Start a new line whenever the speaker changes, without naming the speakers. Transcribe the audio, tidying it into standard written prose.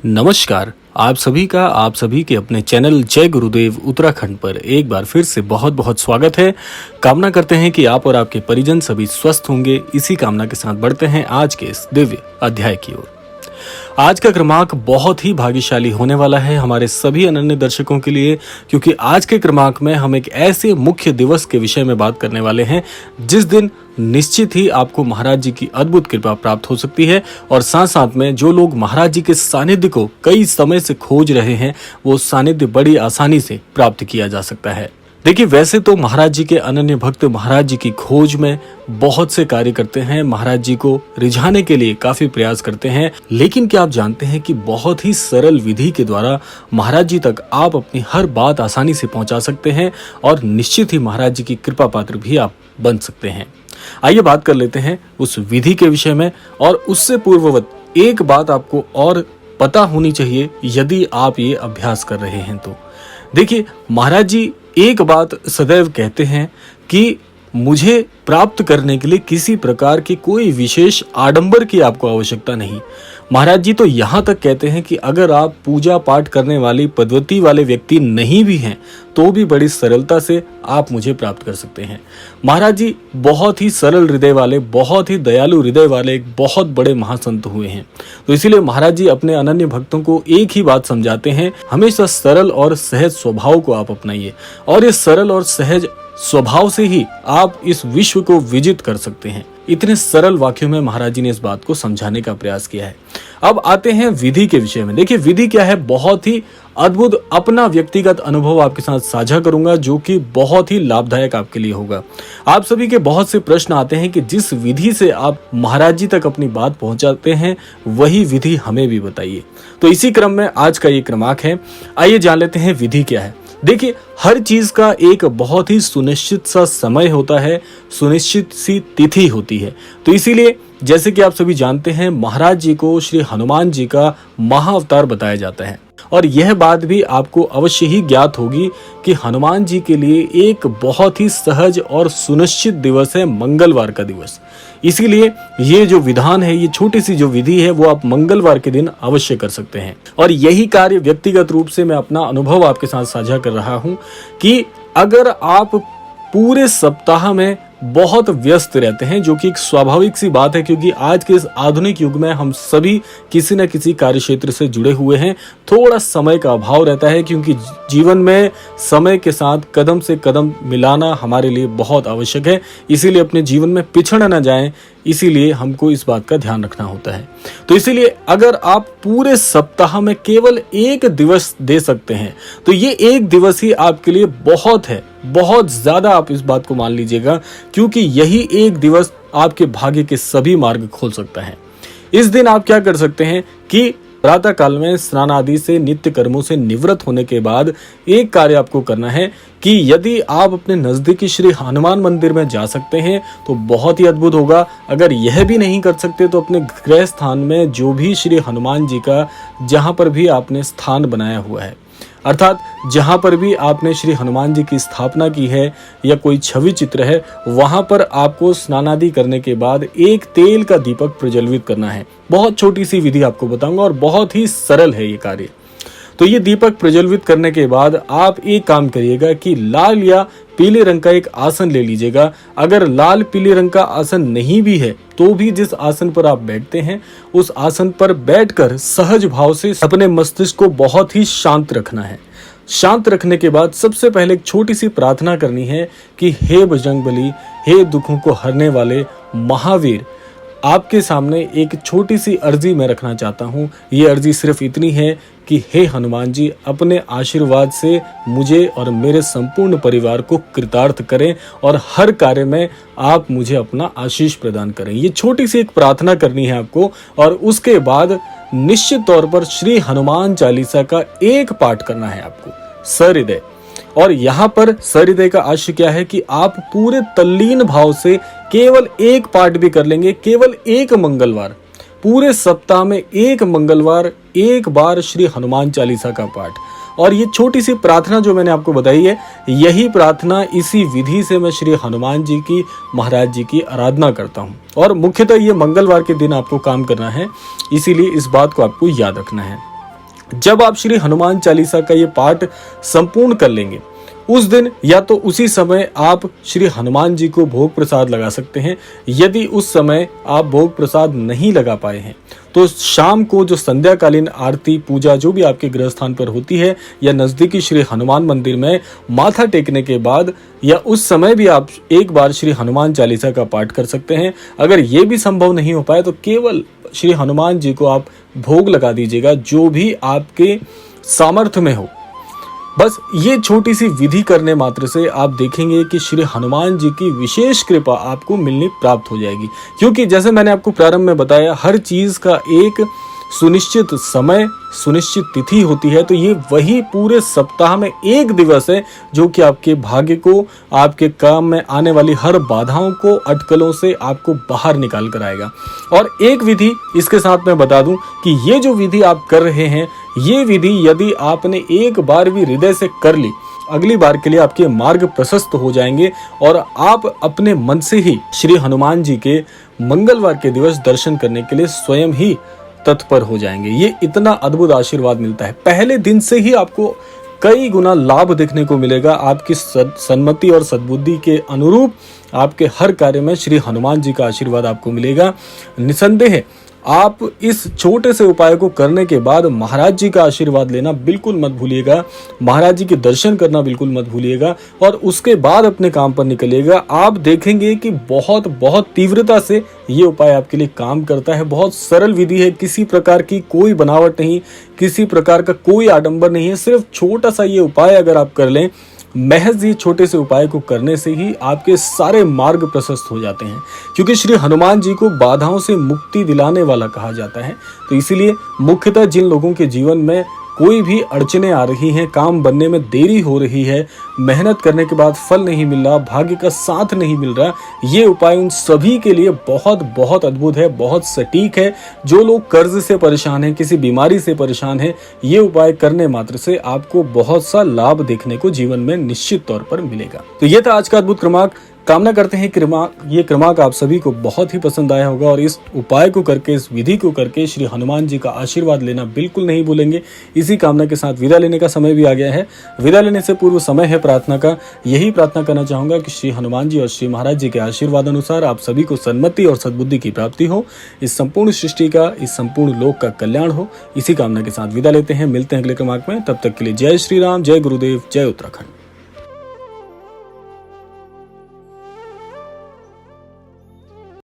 नमस्कार। आप सभी के अपने चैनल जय गुरुदेव उत्तराखंड पर एक बार फिर से बहुत बहुत स्वागत है। कामना करते हैं कि आप और आपके परिजन सभी स्वस्थ होंगे। इसी कामना के साथ बढ़ते हैं आज के इस दिव्य अध्याय की ओर। आज का क्रमांक बहुत ही भाग्यशाली होने वाला है हमारे सभी अनन्य दर्शकों के लिए, क्योंकि आज के क्रमांक में हम एक ऐसे मुख्य दिवस के विषय में बात करने वाले हैं जिस दिन निश्चित ही आपको महाराज जी की अद्भुत कृपा प्राप्त हो सकती है। और साथ साथ में जो लोग महाराज जी के सानिध्य को कई समय से खोज रहे हैं, वो सानिध्य बड़ी आसानी से प्राप्त किया जा सकता है। देखिए, वैसे तो महाराज जी के अनन्य भक्त महाराज जी की खोज में बहुत से कार्य करते हैं, महाराज जी को रिझाने के लिए काफी प्रयास करते हैं, लेकिन क्या आप जानते हैं कि बहुत ही सरल विधि के द्वारा महाराज जी तक आप अपनी हर बात आसानी से पहुंचा सकते हैं और निश्चित ही महाराज जी की कृपा पात्र भी आप बन सकते हैं। आइए बात कर लेते हैं उस विधि के विषय में। और उससे पूर्ववत एक बात आपको और पता होनी चाहिए यदि आप ये अभ्यास कर रहे हैं तो। देखिए, महाराज जी एक बात सदैव कहते हैं कि मुझे प्राप्त करने के लिए किसी प्रकार की कोई विशेष आडंबर की आपको आवश्यकता नहीं। महाराज जी तो यहाँ तक कहते हैं कि अगर आप पूजा पाठ करने वाली पद्धति वाले व्यक्ति नहीं भी हैं तो भी बड़ी सरलता से आप मुझे प्राप्त कर सकते हैं। महाराज जी बहुत ही सरल हृदय वाले, बहुत ही दयालु हृदय वाले एक बहुत बड़े महासंत हुए हैं। तो इसीलिए महाराज जी अपने अनन्य भक्तों को एक ही बात समझाते हैं, हमेशा सरल और सहज स्वभाव को आप अपनाइए और इस सरल और सहज स्वभाव से ही आप इस विश्व को विजित कर सकते हैं। इतने सरल वाक्यों में महाराज जी ने इस बात को समझाने का प्रयास किया है। अब आते हैं विधि के विषय में। देखिए, विधि क्या है, बहुत ही अद्भुत अपना व्यक्तिगत अनुभव आपके साथ साझा करूंगा जो कि बहुत ही लाभदायक आपके लिए होगा। आप सभी के बहुत से प्रश्न आते हैं कि जिस विधि से आप महाराज जी तक अपनी बात पहुंचाते हैं वही विधि हमें भी बताइए। तो इसी क्रम में आज का ये क्रमांक है। आइए जान लेते हैं विधि क्या है। देखिए, हर चीज का एक बहुत ही सुनिश्चित सा समय होता है, सुनिश्चित सी तिथि होती है। तो इसीलिए जैसे कि आप सभी जानते हैं, महाराज जी को श्री हनुमान जी का महाअवतार बताया जाता है और यह बात भी आपको अवश्य ही ज्ञात होगी कि हनुमान जी के लिए एक बहुत ही सहज और सुनिश्चित दिवस है मंगलवार का दिवस। इसीलिए ये जो विधान है, ये छोटी सी जो विधि है, वो आप मंगलवार के दिन अवश्य कर सकते हैं। और यही कार्य व्यक्तिगत रूप से मैं अपना अनुभव आपके साथ साझा कर रहा हूं कि अगर आप पूरे सप्ताह में बहुत व्यस्त रहते हैं, जो कि एक स्वाभाविक सी बात है क्योंकि आज के इस आधुनिक युग में हम सभी किसी न किसी कार्य क्षेत्र से जुड़े हुए हैं, थोड़ा समय का अभाव रहता है क्योंकि जीवन में समय के साथ कदम से कदम मिलाना हमारे लिए बहुत आवश्यक है। इसीलिए अपने जीवन में पिछड़ न जाएं, इसीलिए हमको इस बात का ध्यान रखना होता है। तो इसीलिए अगर आप पूरे सप्ताह में केवल एक दिवस दे सकते हैं तो ये एक दिवस ही आपके लिए बहुत है, बहुत ज्यादा। आप इस बात को मान लीजिएगा क्योंकि यही एक दिवस आपके भाग्य के सभी मार्ग खोल सकता है। इस दिन आप क्या कर सकते हैं कि प्रातः काल में स्नान आदि से नित्य कर्मों से निवृत्त होने के बाद एक कार्य आपको करना है कि यदि आप अपने नजदीकी श्री हनुमान मंदिर में जा सकते हैं तो बहुत ही अद्भुत होगा। अगर यह भी नहीं कर सकते तो अपने गृह स्थान में जो भी श्री हनुमान जी का जहां पर भी आपने स्थान बनाया हुआ है, अर्थात जहां पर भी आपने श्री हनुमान जी की स्थापना की है या कोई छवि चित्र है, वहां पर आपको स्नानादि करने के बाद एक तेल का दीपक प्रज्वलित करना है। बहुत छोटी सी विधि आपको बताऊंगा और बहुत ही सरल है ये कार्य। तो ये दीपक प्रज्वलित करने के बाद आप एक काम करिएगा कि लाल या पीले रंग का एक आसन ले लीजिएगा। अगर लाल पीले रंग का आसन नहीं भी है तो भी जिस आसन पर आप बैठते हैं उस आसन पर बैठकर सहज भाव से अपने मस्तिष्क को बहुत ही शांत रखना है। शांत रखने के बाद सबसे पहले एक छोटी सी प्रार्थना करनी है कि हे बजरंगबली, हे दुखों को हरने वाले महावीर, आपके सामने एक छोटी सी अर्जी मैं रखना चाहता हूँ। ये अर्जी सिर्फ इतनी है कि हे हनुमान जी, अपने आशीर्वाद से मुझे और मेरे संपूर्ण परिवार को कृतार्थ करें और हर कार्य में आप मुझे अपना आशीष प्रदान करें। ये छोटी सी एक प्रार्थना करनी है आपको और उसके बाद निश्चित तौर पर श्री हनुमान चालीसा का एक पाठ करना है आपको सहृदय। और यहाँ पर सहृदय का आशय क्या है कि आप पूरे तल्लीन भाव से केवल एक पाठ भी कर लेंगे, केवल एक मंगलवार, पूरे सप्ताह में एक मंगलवार एक बार श्री हनुमान चालीसा का पाठ। और ये छोटी सी प्रार्थना जो मैंने आपको बताई है, यही प्रार्थना, इसी विधि से मैं श्री हनुमान जी की, महाराज जी की आराधना करता हूँ। और मुख्यतः ये मंगलवार के दिन आपको काम करना है, इसीलिए इस बात को आपको याद रखना है। जब आप श्री हनुमान चालीसा का ये पाठ संपूर्ण कर लेंगे, उस दिन या तो उसी समय आप श्री हनुमान जी को भोग प्रसाद लगा सकते हैं। यदि उस समय आप भोग प्रसाद नहीं लगा पाए हैं तो शाम को जो संध्याकालीन आरती पूजा जो भी आपके गृह स्थान पर होती है या नजदीकी श्री हनुमान मंदिर में माथा टेकने के बाद या उस समय भी आप एक बार श्री हनुमान चालीसा का पाठ कर सकते हैं। अगर ये भी संभव नहीं हो पाए तो केवल श्री हनुमान जी को आप भोग लगा दीजिएगा, जो भी आपके सामर्थ्य में हो। बस ये छोटी सी विधि करने मात्र से आप देखेंगे कि श्री हनुमान जी की विशेष कृपा आपको मिलनी प्राप्त हो जाएगी। क्योंकि जैसे मैंने आपको प्रारंभ में बताया, हर चीज का एक सुनिश्चित समय, सुनिश्चित तिथि होती है। तो ये वही पूरे सप्ताह में एक दिवस है जो कि आपके भाग्य को, आपके काम में आने वाली हर बाधाओं को, अटकलों से आपको बाहर निकाल कर आएगा। और एक विधि इसके साथ मैं बता दूं कि ये जो विधि आप कर रहे हैं, ये विधि यदि आपने एक बार भी हृदय से कर ली, अगली बार के लिए आपके मार्ग प्रशस्त हो जाएंगे और आप अपने मन से ही श्री हनुमान जी के मंगलवार के दिवस दर्शन करने के लिए स्वयं ही तत्पर हो जाएंगे। ये इतना अद्भुत आशीर्वाद मिलता है। पहले दिन से ही आपको कई गुना लाभ देखने को मिलेगा। आपकी सन्मति और सद्बुद्धि के अनुरूप आपके हर कार्य में श्री हनुमान जी का आशीर्वाद आपको मिलेगा। निसंदेह आप इस छोटे से उपाय को करने के बाद महाराज जी का आशीर्वाद लेना बिल्कुल मत भूलिएगा, महाराज जी के दर्शन करना बिल्कुल मत भूलिएगा और उसके बाद अपने काम पर निकलिएगा। आप देखेंगे कि बहुत बहुत तीव्रता से ये उपाय आपके लिए काम करता है। बहुत सरल विधि है, किसी प्रकार की कोई बनावट नहीं, किसी प्रकार का कोई आडंबर नहीं है। सिर्फ छोटा सा ये उपाय अगर आप कर लें, महज ये छोटे से उपाय को करने से ही आपके सारे मार्ग प्रशस्त हो जाते हैं। क्योंकि श्री हनुमान जी को बाधाओं से मुक्ति दिलाने वाला कहा जाता है। तो इसीलिए मुख्यतः जिन लोगों के जीवन में कोई भी अड़चने आ रही हैं, काम बनने में देरी हो रही है, मेहनत करने के बाद फल नहीं मिल रहा, भाग्य का साथ नहीं मिल रहा, ये उपाय उन सभी के लिए बहुत बहुत अद्भुत है, बहुत सटीक है। जो लोग कर्ज से परेशान हैं, किसी बीमारी से परेशान हैं, ये उपाय करने मात्र से आपको बहुत सा लाभ देखने को जीवन में निश्चित तौर पर मिलेगा। तो ये था आज का अद्भुत क्रमांक। कामना करते हैं ये क्रमांक आप सभी को बहुत ही पसंद आया होगा और इस उपाय को करके, इस विधि को करके श्री हनुमान जी का आशीर्वाद लेना बिल्कुल नहीं भूलेंगे। इसी कामना के साथ विदा लेने का समय भी आ गया है। विदा लेने से पूर्व समय है प्रार्थना का। यही प्रार्थना करना चाहूंगा कि श्री हनुमान जी और श्री महाराज जी के आशीर्वाद अनुसार आप सभी को सन्मति और सद्बुद्धि की प्राप्ति हो, इस संपूर्ण सृष्टि का, इस संपूर्ण लोक का कल्याण हो। इसी कामना के साथ विदा लेते हैं। मिलते हैं अगले क्रमांक में। तब तक के लिए जय श्री राम, जय गुरुदेव, जय उत्तराखंड।